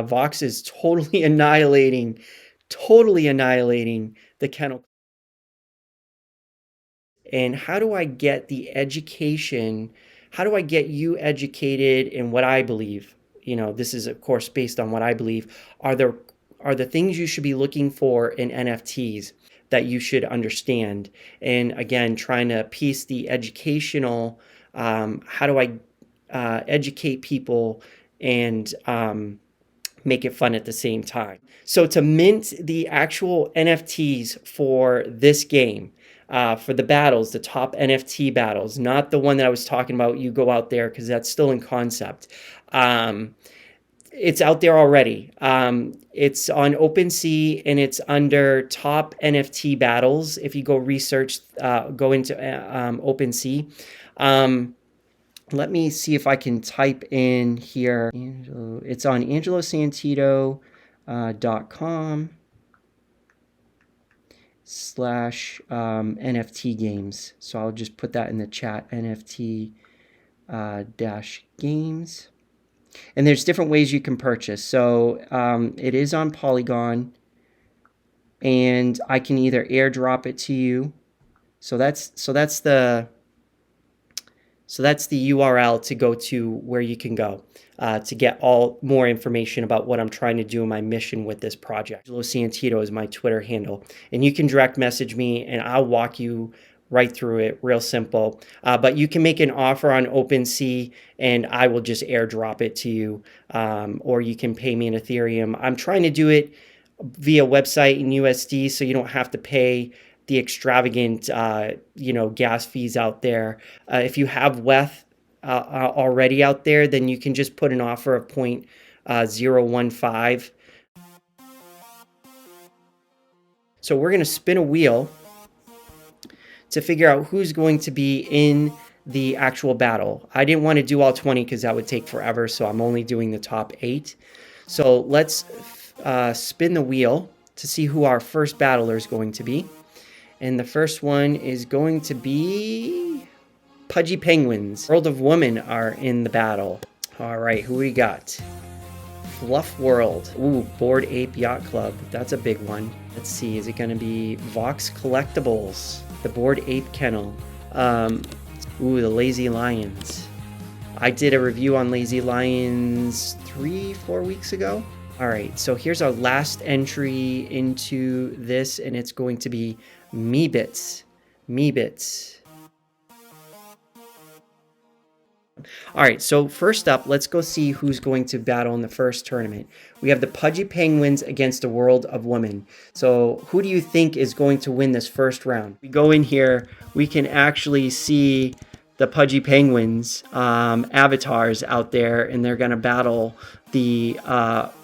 Vox is totally annihilating the kennel. And how do I get the education? How do I get you educated in what I believe? This is of course based on what I believe are the things you should be looking for in NFTs that you should understand. And again, trying to piece the educational, how do I educate people and make it fun at the same time. So to mint the actual NFTs for this game, for the battles, the top NFT battles, not the one that I was talking about, you go out there, because that's still in concept. It's out there already. It's on Opensea and it's under top NFT battles. If you go research, go into Opensea. Let me see if I can type in here. It's on angelosantitto.com / NFT games. So I'll just put that in the chat, NFT -games. And there's different ways you can purchase. So it is on Polygon, and I can either airdrop it to you. So that's the URL to go to where you can go to get more information about what I'm trying to do in my mission with this project. Angelo Santitto is my Twitter handle, and you can direct message me and I'll walk you right through it, real simple. But you can make an offer on OpenSea and I will just airdrop it to you, or you can pay me in Ethereum. I'm trying to do it via website in USD so you don't have to pay the extravagant gas fees out there. If you have WETH already out there, then you can just put an offer of 0.015. So we're going to spin a wheel to figure out who's going to be in the actual battle. I didn't want to do all 20 because that would take forever, so I'm only doing the top 8. So let's spin the wheel to see who our first battler is going to be. And the first one is going to be Pudgy Penguins. World of Women are in the battle. All right, who we got? Fluff World. Ooh, Bored Ape Yacht Club. That's a big one. Let's see, is it going to be Vox Collectibles? The Bored Ape Kennel. Ooh, the Lazy Lions. I did a review on Lazy Lions 3-4 weeks ago. All right, so here's our last entry into this, and it's going to be Meebits. All right, so first up, let's go see who's going to battle in the first tournament. We have the Pudgy Penguins against the World of Women. So who do you think is going to win this first round? We go in here, we can actually see the Pudgy Penguins avatars out there, and they're going to battle the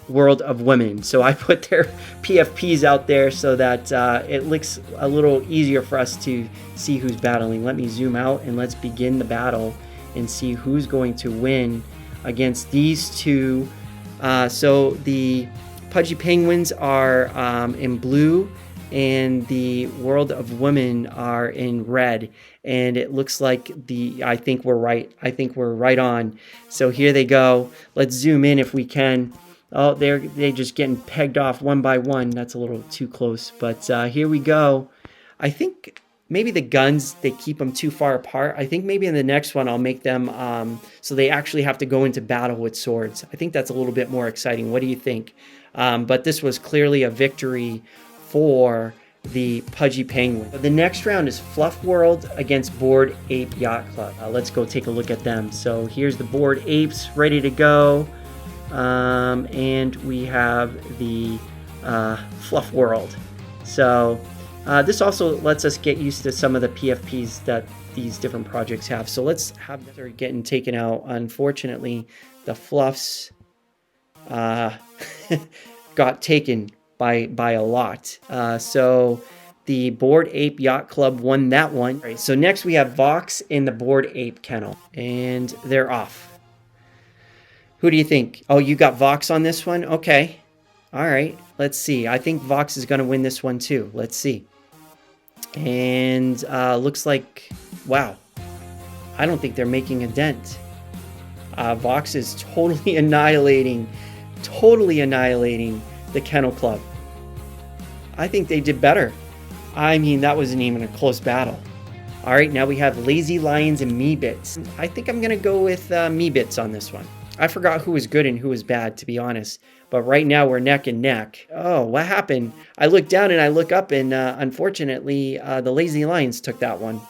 World of Women. So I put their PFPs out there so that it looks a little easier for us to see who's battling. Let me zoom out and let's begin the battle and see who's going to win against these two. So the Pudgy Penguins are in blue, and the World of Women are in red. And it looks like I think we're right. I think we're right on. So here they go. Let's zoom in if we can. Oh, they're just getting pegged off one by one. That's a little too close. But here we go. I think maybe the guns, they keep them too far apart. I think maybe in the next one I'll make them so they actually have to go into battle with swords. I think that's a little bit more exciting. What do you think? But this was clearly a victory for the Pudgy Penguin. The next round is Fluff World against Bored Ape Yacht Club. Let's go take a look at them. So here's the Bored Apes ready to go. And we have the Fluff World. So this also lets us get used to some of the PFPs that these different projects have. So let's have them start getting taken out. Unfortunately, the Fluffs got taken by a lot. So the Bored Ape Yacht Club won that one. All right, so next we have Vox in the Bored Ape Kennel, and they're off. Who do you think? Oh, you got Vox on this one? Okay. All right, let's see. I think Vox is going to win this one too. Let's see. And looks like, wow, I don't think they're making a dent. Vox is totally annihilating totally annihilating the Kennel Club. I think they did better. I mean, that wasn't even a close battle. All right, now we have Lazy Lions and Meebits. I think I'm gonna go with Meebits on this one. I forgot who was good and who was bad, to be honest. But right now we're neck and neck. Oh, what happened? I look down and I look up, and unfortunately, the Lazy Lions took that one.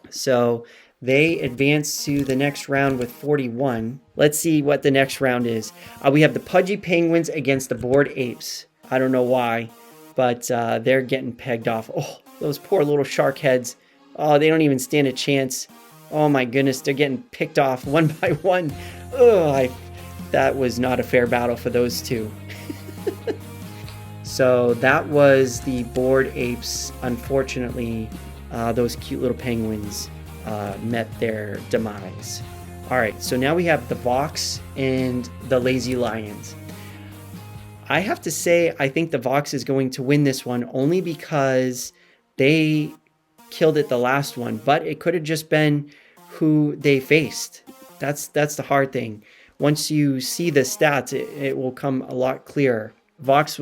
So they advance to the next round with 41. Let's see what the next round is. We have the Pudgy Penguins against the Bored Apes. I don't know why, but they're getting pegged off. Oh, those poor little shark heads. Oh, they don't even stand a chance. Oh my goodness, they're getting picked off one by one. Ugh, that was not a fair battle for those two. So that was the Bored Apes. Unfortunately, those cute little penguins met their demise. All right, so now we have the Vox and the Lazy Lions. I have to say, I think the Vox is going to win this one only because they killed it the last one, but it could have just been who they faced. That's the hard thing. Once you see the stats, it will come a lot clearer. Vox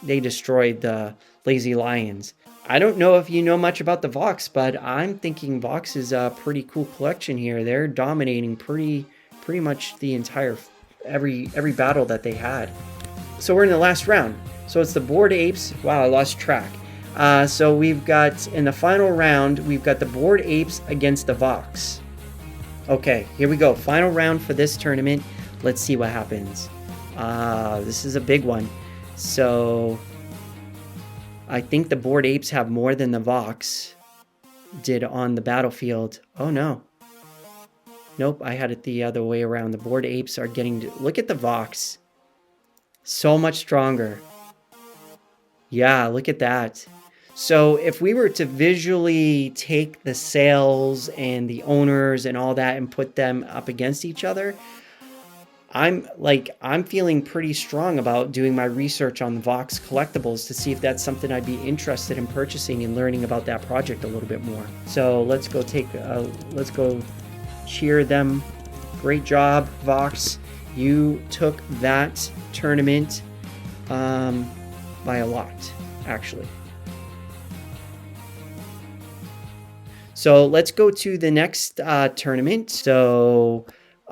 they destroyed the Lazy Lions. I don't know if you know much about the Vox, but I'm thinking Vox is a pretty cool collection here. They're dominating pretty much the entire every battle that they had. So we're in the last round. So it's the Bored Apes. Wow, I lost track. So we've got, in the final round, we've got the Bored Apes against the Vox. Okay, here we go. Final round for this tournament. Let's see what happens. This is a big one. So I think the Bored Apes have more than the Vox did on the battlefield. Oh no. Nope, I had it the other way around. The Bored Apes are getting to... Look at the Vox. So much stronger. Yeah, look at that. So if we were to visually take the sales and the owners and all that and put them up against each other, I'm feeling pretty strong about doing my research on the Vox collectibles to see if that's something I'd be interested in purchasing and learning about that project a little bit more. So let's go cheer them. Great job, Vox. You took that tournament by a lot, actually. So let's go to the next tournament. So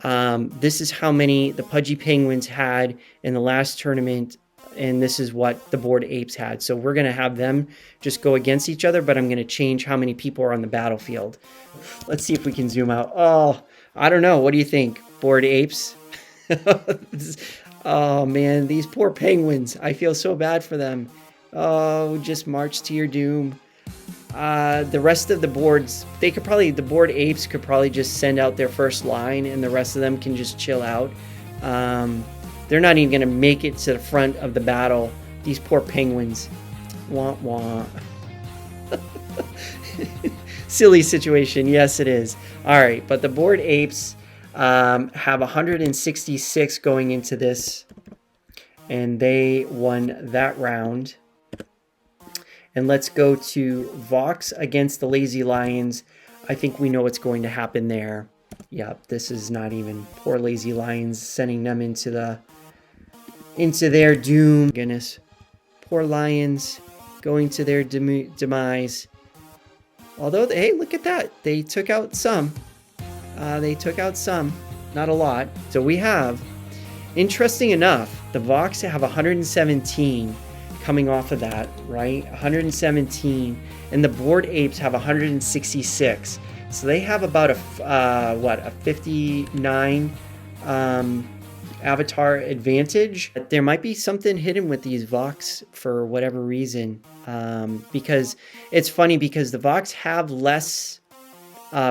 this is how many the Pudgy Penguins had in the last tournament, and this is what the Bored Apes had. So we're going to have them just go against each other, but I'm going to change how many people are on the battlefield. Let's see if we can zoom out. Oh, I don't know. What do you think, Bored Apes? Oh, man, these poor penguins. I feel so bad for them. Oh, just march to your doom. The rest of the boards, the Bored Apes could probably just send out their first line and the rest of them can just chill out. They're not even going to make it to the front of the battle. These poor penguins. Wah, wah. Silly situation. Yes, it is. All right, but the Bored Apes have 166 going into this, and they won that round. And let's go to Vox against the Lazy Lions. I think we know what's going to happen there. Yep, this is not even poor Lazy Lions, sending them into their doom. Goodness, poor Lions going to their demise. Although, hey, look at that. They took out some. Not a lot. So we have, interesting enough, the Vox have 117 coming off of that, right? 117. And the Bored Apes have 166. So they have about a 59 avatar advantage. There might be something hidden with these Vox for whatever reason. Because it's funny because the Vox have less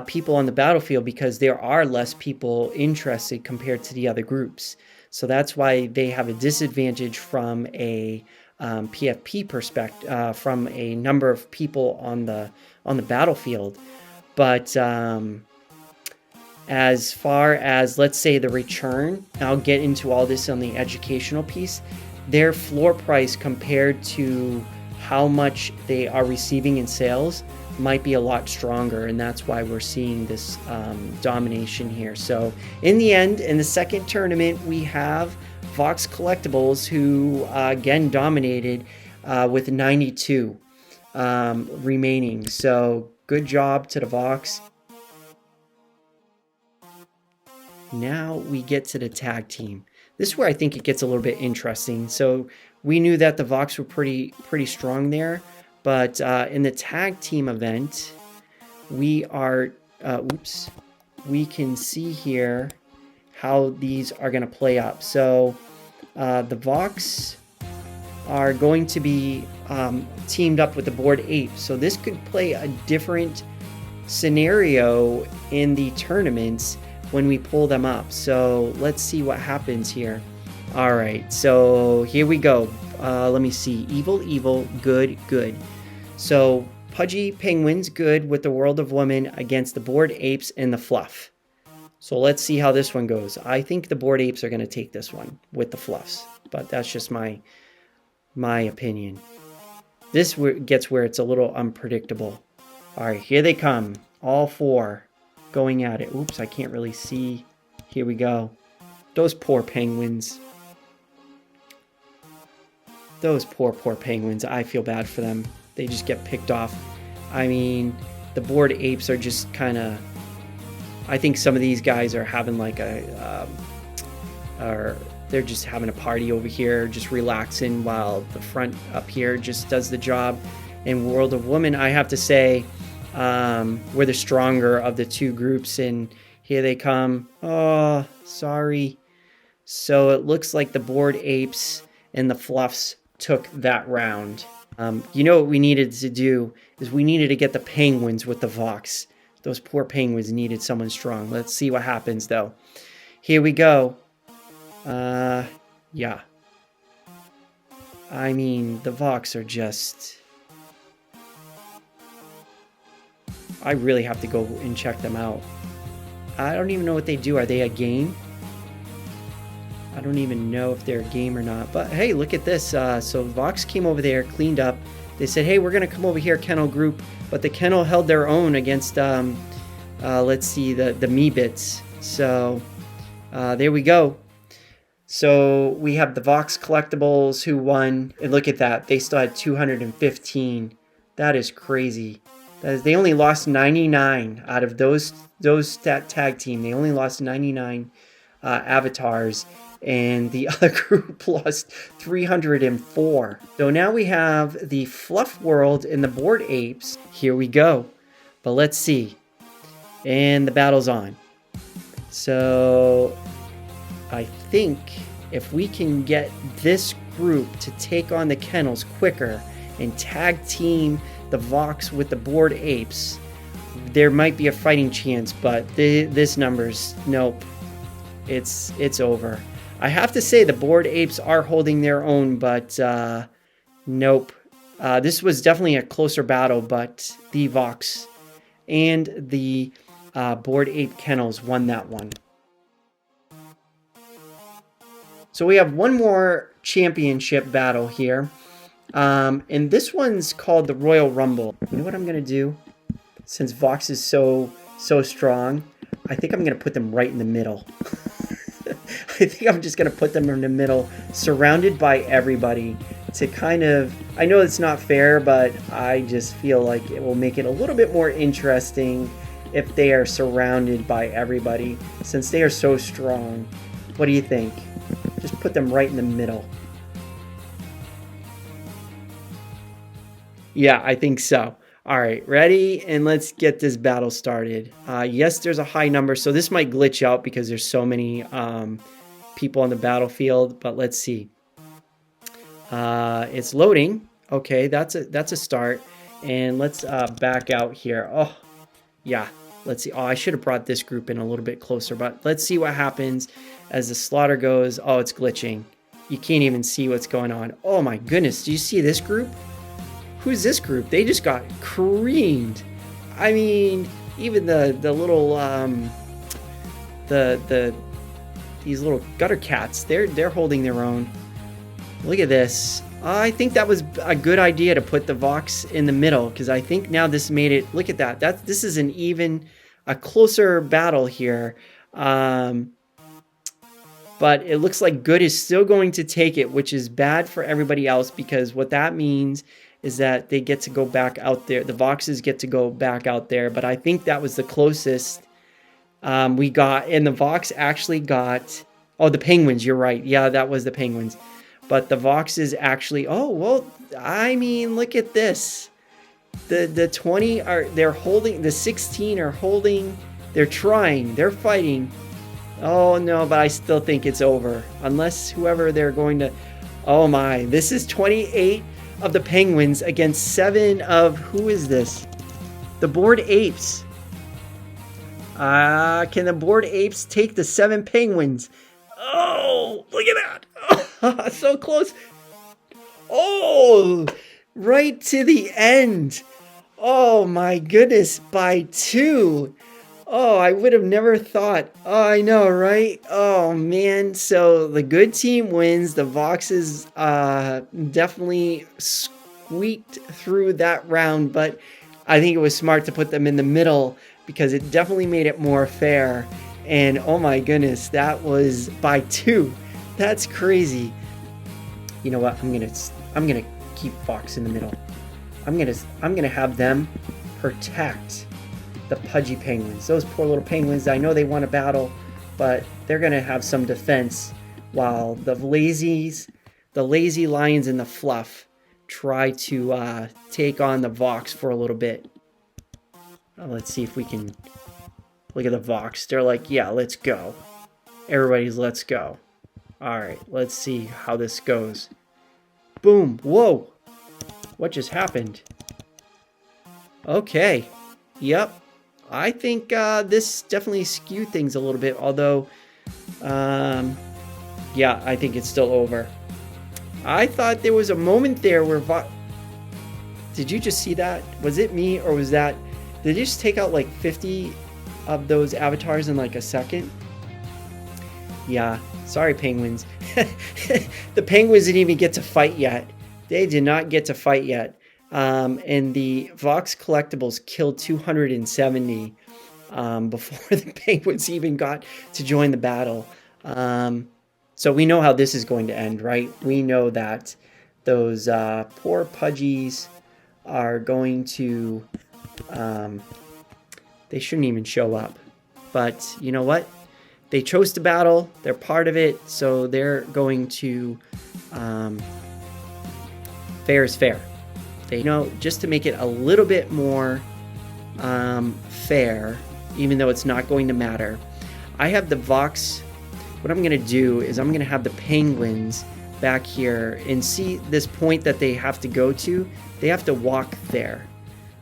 people on the battlefield because there are less people interested compared to the other groups. So that's why they have a disadvantage from a PFP perspective, from a number of people on the battlefield. But as far as, let's say, the return, I'll get into all this on the educational piece, their floor price compared to how much they are receiving in sales might be a lot stronger, and that's why we're seeing this domination here. So in the end, in the second tournament, we have Vox Collectibles, who again dominated with 92 remaining. So good job to the Vox. Now we get to the tag team. This is where I think it gets a little bit interesting. So we knew that the Vox were pretty strong there, but in the tag team event, we are, we can see here how these are going to play up. So the Vox are going to be teamed up with the Bored Apes. So this could play a different scenario in the tournaments when we pull them up. So let's see what happens here. All right, so here we go. Let me see. Evil, good. So Pudgy Penguins, good, with the World of Women against the Bored Apes and the Fluff. So let's see how this one goes. I think the Bored Apes are going to take this one with the Fluffs, but that's just my opinion. This gets where it's a little unpredictable. All right, here they come. All four going at it. Oops, I can't really see. Here we go. Those poor penguins. Those poor penguins. I feel bad for them. They just get picked off. I mean, the Bored Apes are just kind of... I think some of these guys are having like they're just having a party over here, just relaxing, while the front up here just does the job. In World of Women, I have to say, we're the stronger of the two groups, and here they come. Oh, sorry. So it looks like the Bored Apes and the Fluffs took that round. You know what we needed to do is we needed to get the Penguins with the Vox. Those poor penguins needed someone strong. Let's see what happens, though. Here we go. Yeah. I mean, the Vox are just... I really have to go and check them out. I don't even know what they do. Are they a game? I don't even know if they're a game or not. But hey, look at this. So Vox came over there, cleaned up. They said, hey, we're going to come over here, Kennel Group. But the Kennel held their own against, let's see, the Meebits. So there we go. So we have the Vox Collectibles who won. And look at that. They still had 215. That is crazy. They only lost 99 out of those tag team. They only lost 99 avatars, and the other group lost 304. So now we have the Fluff World and the Bored Apes. Here we go. But let's see. And the battle's on. So I think if we can get this group to take on the Kennels quicker and tag team the Vox with the Bored Apes, there might be a fighting chance, but this number's nope. It's over. I have to say the Bored Apes are holding their own, but nope. This was definitely a closer battle, but the Vox and the Bored Ape Kennels won that one. So we have one more championship battle here. And this one's called the Royal Rumble. You know what I'm going to do? Since Vox is so strong, I think I'm going to put them right in the middle. I think I'm just going to put them in the middle, surrounded by everybody, to kind of... I know it's not fair, but I just feel like it will make it a little bit more interesting if they are surrounded by everybody, since they are so strong. What do you think? Just put them right in the middle. Yeah, I think so. All right, ready? And let's get this battle started. Yes, there's a high number, so this might glitch out because there's so many people on the battlefield, but let's see. It's loading. Okay, that's a start. And let's back out here. Oh, yeah. Let's see. Oh, I should have brought this group in a little bit closer, but let's see what happens as the slaughter goes. Oh, it's glitching. You can't even see what's going on. Oh my goodness. Do you see this group? Who's this group? They just got creamed. I mean, even the little these little gutter cats, they're holding their own. Look at this. I think that was a good idea to put the Vox in the middle, because I think now this made it. Look at that. This is a closer battle here. But but it looks like good is still going to take it, which is bad for everybody else, because what that means is that they get to go back out there. The Voxes get to go back out there, but I think that was the closest we got. And the Vox actually got, oh, the Penguins, you're right. Yeah, that was the Penguins. But the Voxes actually, oh, well, I mean, look at this. The 20 are, they're holding, the 16 are holding, they're trying, they're fighting. Oh no, but I still think it's over. Unless whoever they're going to, oh my, this is 28 of the Penguins against 7 of, who is this? The Bored Apes. Can the Bored Apes take the 7 Penguins? Oh, look at that. So close. Oh, right to the end. Oh my goodness, by 2. Oh, I would have never thought. Oh, I know, right? Oh, man. So the good team wins. The Voxes definitely squeaked through that round, but I think it was smart to put them in the middle because it definitely made it more fair. And oh my goodness, that was by 2. That's crazy. You know what? I'm gonna keep Vox in the middle. I'm gonna have them protect the pudgy Penguins. Those poor little Penguins, I know they want a battle, but they're going to have some defense while the lazy Lions and the Fluff try to take on the Vox for a little bit. Let's see if we can look at the Vox. They're like, yeah, let's go. Everybody's let's go. All right, let's see how this goes. Boom. Whoa. What just happened? Okay. Yep. I think this definitely skewed things a little bit, although, yeah, I think it's still over. I thought there was a moment there where did you just see that? Was it me, or was that, did they just take out like 50 of those avatars in like a second? Yeah, sorry, Penguins. The Penguins didn't even get to fight yet. They did not get to fight yet. And the Vox collectibles killed 270 before the Penguins even got to join the battle. So we know how this is going to end, right? We know that those poor pudgies are going to, they shouldn't even show up. But you know what? They chose to battle. They're part of it. So they're going to, fair is fair. You know, just to make it a little bit more fair, even though it's not going to matter, I have the Vox. What I'm going to do is I'm going to have the Penguins back here, and see this point that they have to go to. They have to walk there.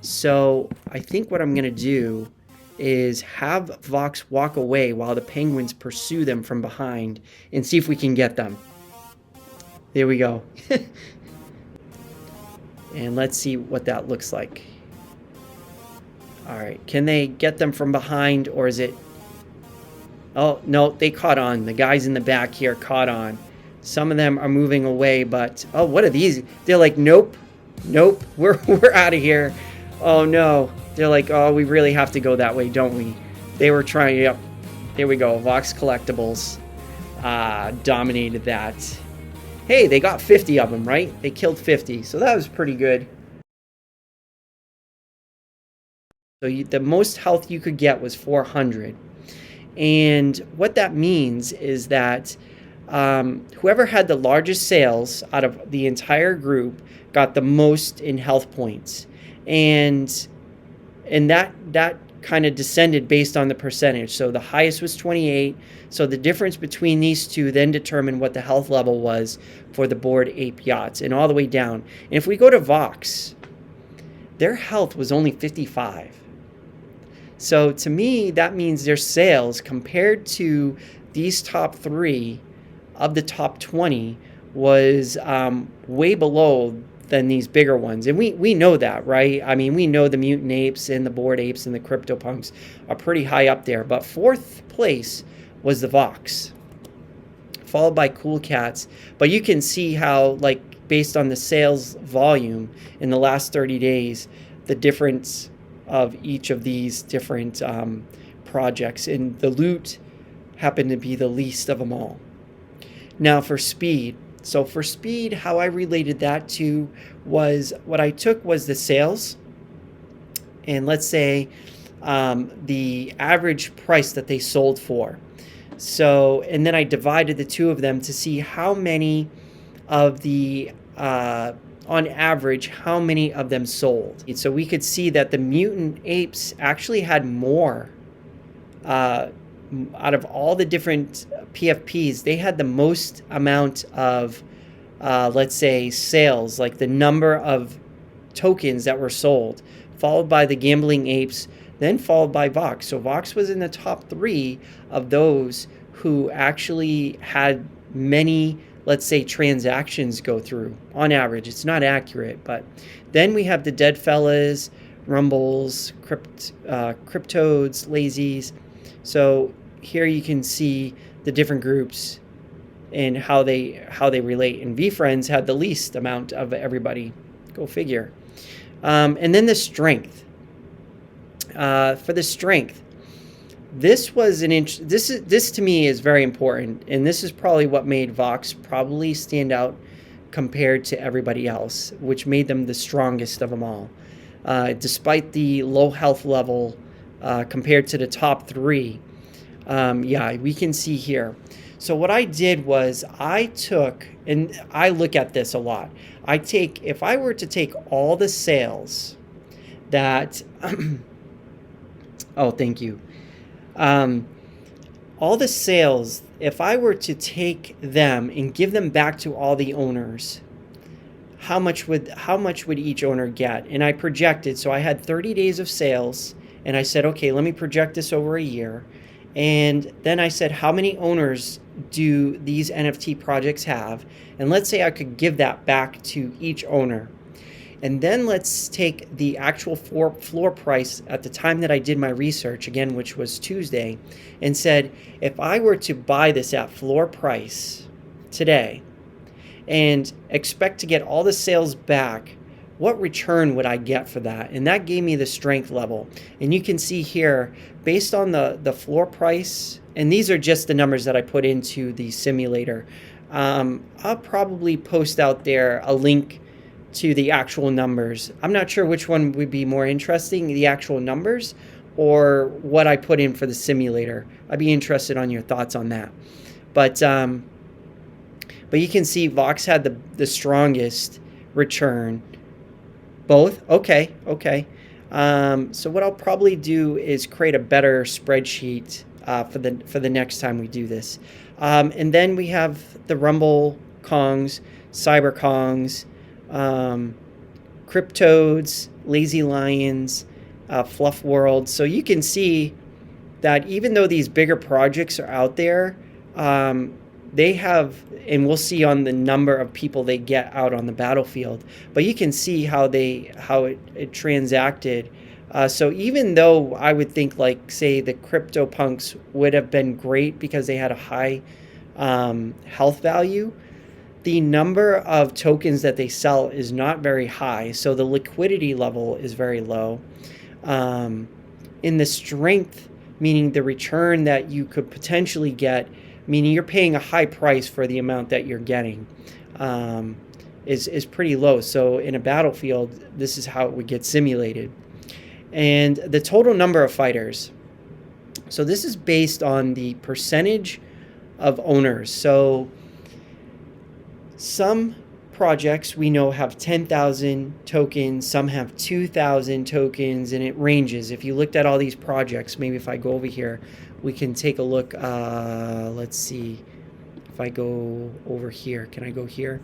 So I think what I'm going to do is have Vox walk away while the Penguins pursue them from behind and see if we can get them. There we go. And let's see what that looks like. All right, can they get them from behind, or is it... Oh, no, they caught on. The guys in the back here caught on. Some of them are moving away, but... Oh, what are these? They're like, nope, nope, we're out of here. Oh, no. They're like, oh, we really have to go that way, don't we? They were trying... Yep, there we go. Vox Collectibles dominated that. Hey, they got 50 of them, right? They killed 50, so that was pretty good. So the most health you could get was 400. And what that means is that whoever had the largest sales out of the entire group got the most in health points. And that kind of descended based on the percentage. So the highest was 28. So the difference between these two then determined what the health level was for the Bored Ape yachts, and all the way down. And if we go to Vox, their health was only 55. So to me, that means their sales compared to these top 3 of the top 20 was way below than these bigger ones. And we know that, right? I mean, we know the Mutant Apes and the Bored Apes and the CryptoPunks are pretty high up there. But 4th place was the Vox, followed by Cool Cats. But you can see how, like, based on the sales volume in the last 30 days, the difference of each of these different projects. And the loot happened to be the least of them all. Now for speed. So for speed, how I related that to was what I took was the sales, and let's say the average price that they sold for. So, and then I divided the two of them to see how many of the, on average, how many of them sold. And so we could see that the mutant apes actually had more. Out of all the different PFPs, they had the most amount of, let's say, sales, like the number of tokens that were sold, followed by the gambling apes, then followed by Vox. So Vox was in the top 3 of those who actually had many, let's say, transactions go through on average. It's not accurate, but then we have the Dead Fellas, Rumbles, Cryptodes, Lazies. So here you can see the different groups and how they relate. And VFriends had the least amount of everybody. Go figure. And then the strength. For the strength, this was this to me is very important, and this is probably what made Vox probably stand out compared to everybody else, which made them the strongest of them all, despite the low health level compared to the top 3. Yeah, we can see here. So what I did was I took, and I look at this a lot. If I were to take all the sales that, oh, thank you. All the sales, if I were to take them and give them back to all the owners, how much would each owner get? And I projected, so I had 30 days of sales, and I said, okay, let me project this over a year. And then I said, how many owners do these NFT projects have? And let's say I could give that back to each owner. And then let's take the actual floor price at the time that I did my research, again, which was Tuesday, and said, if I were to buy this at floor price today and expect to get all the sales back, what return would I get for that? And that gave me the strength level. And you can see here, based on the floor price, and these are just the numbers that I put into the simulator. I'll probably post out there a link to the actual numbers. I'm not sure which one would be more interesting, the actual numbers or what I put in for the simulator. I'd be interested on your thoughts on that. But you can see Vox had the strongest return. Both? Okay. So what I'll probably do is create a better spreadsheet for the next time we do this. And then we have the Rumble Kongs, Cyber Kongs, Cryptodes, Lazy Lions, Fluff World. So you can see that even though these bigger projects are out there, they have, and we'll see on the number of people they get out on the battlefield, but you can see how it transacted. So even though I would think, like, say, the CryptoPunks would have been great because they had a high health value, the number of tokens that they sell is not very high, so the liquidity level is very low. In the strength, meaning the return that you could potentially get, meaning you're paying a high price for the amount that you're getting, is pretty low. So in a battlefield, this is how it would get simulated. And the total number of fighters. So this is based on the percentage of owners. So some projects we know have 10,000 tokens, some have 2,000 tokens, and it ranges. If you looked at all these projects, maybe if I go over here, we can take a look. Let's see if I go over here. Can I go here?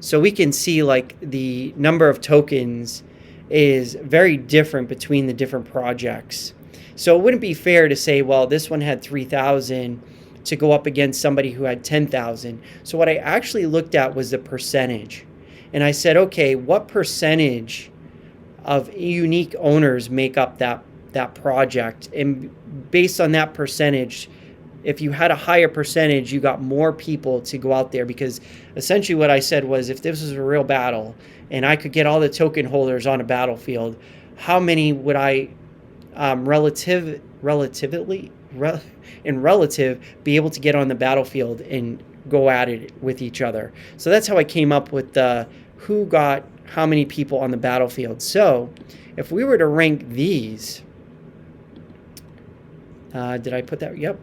So we can see, like, the number of tokens is very different between the different projects. So it wouldn't be fair to say, well, this one had 3,000 to go up against somebody who had 10,000. So what I actually looked at was the percentage. And I said, okay, what percentage of unique owners make up that project? And based on that percentage, if you had a higher percentage, you got more people to go out there, because essentially what I said was, if this was a real battle and I could get all the token holders on a battlefield, how many would I relative be able to get on the battlefield and go at it with each other. So that's how I came up with the who got how many people on the battlefield. So if we were to rank these, did I put that? Yep.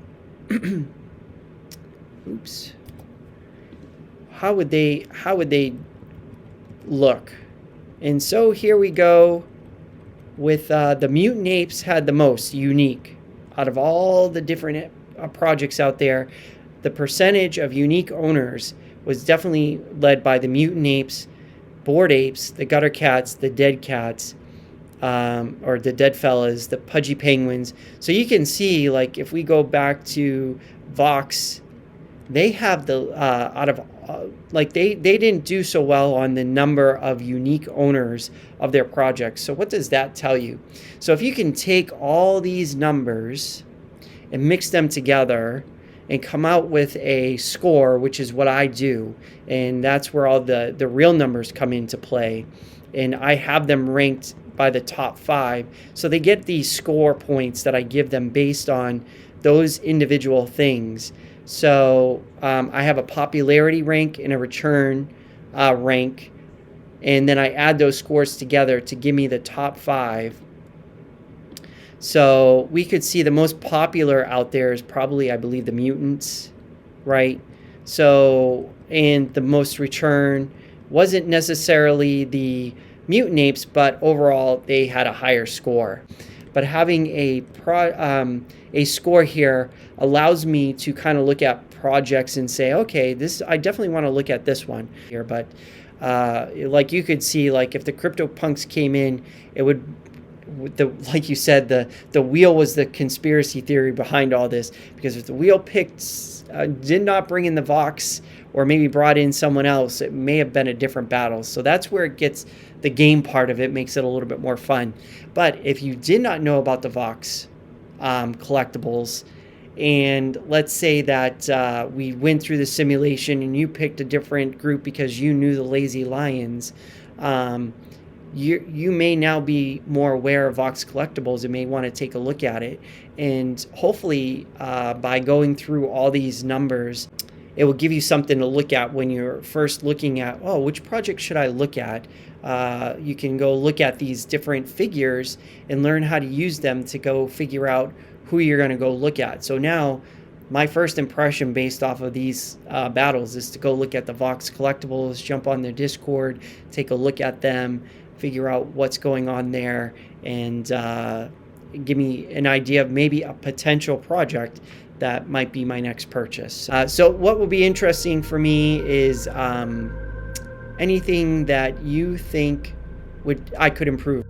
Oops. How would they look? And so here we go with the mutant apes had the most unique out of all the different projects out there. The percentage of unique owners was definitely led by the mutant apes, bored apes, the gutter cats, the dead cats, or the dead fellas, the pudgy penguins. So you can see, like, if we go back to Vox, they have the they didn't do so well on the number of unique owners of their projects. So what does that tell you? So if you can take all these numbers and mix them together and come out with a score, which is what I do, and that's where all the real numbers come into play, and I have them ranked by the top 5, so they get these score points that I give them based on those individual things. So I have a popularity rank and a return rank, and then I add those scores together to give me the top 5. So we could see the most popular out there is probably, I believe, the mutants, right? So, and the most return wasn't necessarily the mutant apes, but overall they had a higher score. But having a score here allows me to kind of look at projects and say, okay, this, I definitely want to look at this one here. But like you could see, like if the CryptoPunks came in, it would, like you said, the wheel was the conspiracy theory behind all this, because if the wheel did not bring in the Vox, or maybe brought in someone else, it may have been a different battle. So that's where it gets, the game part of it makes it a little bit more fun. But if you did not know about the Vox collectibles, and let's say that we went through the simulation and you picked a different group because you knew the Lazy Lions, you may now be more aware of Vox collectibles and may want to take a look at it. And hopefully by going through all these numbers, it will give you something to look at when you're first looking at, oh, which project should I look at? You can go look at these different figures and learn how to use them to go figure out who you're going to go look at. So now my first impression based off of these battles is to go look at the Vox collectibles, jump on their Discord, take a look at them, figure out what's going on there, and give me an idea of maybe a potential project that might be my next purchase. So what will be interesting for me is anything that you think I could improve.